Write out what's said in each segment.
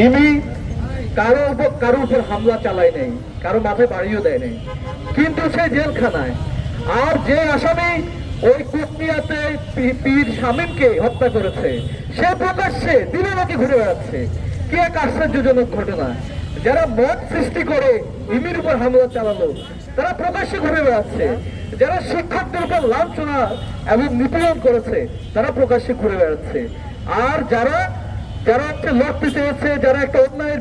ইনি কারো উপর হামলা চালায় নাই, কারো মাথায় বাড়িও দেয় নাই, কিন্তু সে জেলখানায়। আর যে আসামি ওই কুটনিয়াতে পীর শামীমকে হত্যা করেছে, সে প্রকাশ্যে দিবালোকে ঘুরে বেড়াচ্ছে। কি এক আশ্চর্যজনক ঘটনা! যারা মত সৃষ্টি করে ইমির উপর হামলা চালালো, তারা প্রকাশ্যে ঘুরে বেড়াচ্ছে। যারা শিক্ষকদের উপর লাঞ্ছনা এবং নিপীড়ন করেছে, তারা প্রকাশ্যে ঘুরে বেড়াচ্ছে। আর যারা যারা একটা লড়তে চেয়েছে, যারা একটা অন্যায়ের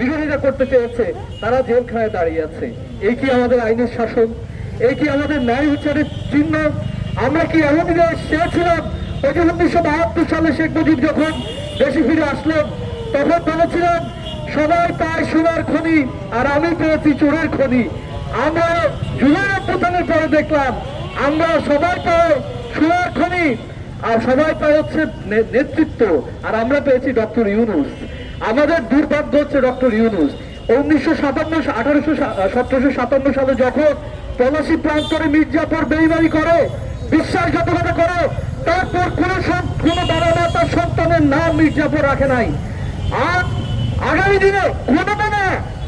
বিরোধিতা করতে চেয়েছে, তারা জেলখানায় দাঁড়িয়ে আছে। এই কি আমাদের আইনের শাসন? এই কি আমাদের ন্যায় বিচারের চিহ্ন? আমরা কি এমন দেশ চেয়েছিলাম? ওই যে 1972 সালে শেখ মুজিব যখন দেশে ফিরে আসলেন, তখন বলেছিলেন সবাই পায় সোনার খনি আর আমি পেয়েছি চোরের খনি। আমরা জুলাই অভ্যুত্থানের পরে দেখলাম আমরা সবাই পাই সোনার খনি আর সবাই পায় হচ্ছে নেতৃত্ব, আর আমরা পেয়েছি ডক্টর ইউনূস। আমাদের দুর্ভাগ্য হচ্ছে ডক্টর ইউনূস 1757 সালে যখন পলাশী প্রান্তরে মির্জাপুর বেইমানি করে, বিশ্বাসঘাতকতা করে, তারপর কোন বাবা মা তার সন্তানের নাম মির্জাপুর রাখে নাই। আর আগামী দিনে কোনো না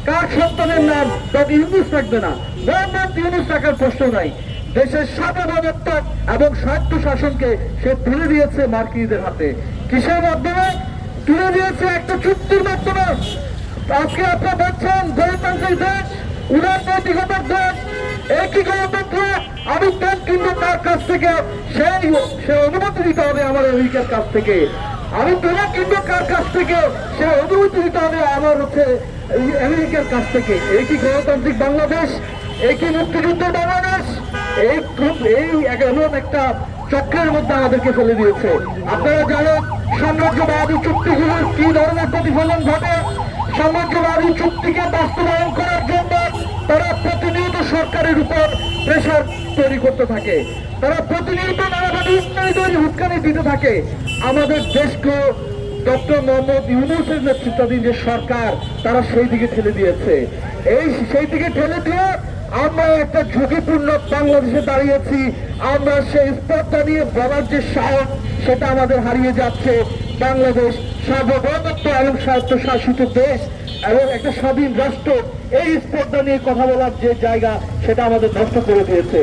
কার সন্তানের নাম ডক্টর ইউনূস রাখবে না। মোহাম্মদ ইউনূস রাখার প্রশ্ন নাই। দেশের সার্বভৌমত্ব এবং স্বায়ত্ত শাসনকে সে তুলে দিয়েছে মার্কিনীদের হাতে। কিসের মাধ্যমে তুলে দিয়েছে? একটা চুক্তির মাধ্যমে। আজকে আপনারা বলছেন গণতান্ত্রিক দেশ, উদারনৈতিকতার দেশ, একই গণতন্ত্র। আমি দেন কিন্তু তার কাছ থেকে সে অনুমতি দিতে হবে আমার আমেরিকার কাছ থেকে। আমি তোমার কিন্তু কার কাছ থেকে সে অনুমতি দিতে হবে আমার হচ্ছে আমেরিকার কাছ থেকে। এই কি গণতান্ত্রিক বাংলাদেশ? এই কি মুক্তিযুদ্ধের বাংলাদেশ? এই এমন একটা চক্রের মধ্যে আমাদেরকে ফেলে দিয়েছে। আপনারা জানেন সাম্রাজ্যবাদী চুক্তিগুলোর কি ধরনের প্রতিফলন ঘটে। সাম্রাজ্যবাদী চুক্তিকে বাস্তবায়ন করার জন্য তারা প্রতিনিয়ত সরকারের উপর প্রেশার তৈরি করতে থাকে। তারা প্রতিনিয়ত নানাভাবে হুঁশিয়ারি দিতে থাকে। আমাদের দেশকে ডক্টর মোহাম্মদ ইউনূসের নেতৃত্বাধীন যে সরকার, তারা সেই দিকে ঠেলে দিয়েছে। সেই দিকে ঠেলে দিয়ে আমরা একটা ঝুঁকিপূর্ণ বাংলাদেশে দাঁড়িয়েছি। আমরা সেই স্পর্ধা নিয়ে বলার যে সাহস, সেটা আমাদের হারিয়ে যাচ্ছে। বাংলাদেশ সার্বভৌমত্ব এবং স্বায়ত্তশাসিত দেশ এবং একটা স্বাধীন রাষ্ট্র, এই স্পর্ধা নিয়ে কথা বলার যে জায়গা, সেটা আমাদের নষ্ট করে দিয়েছে।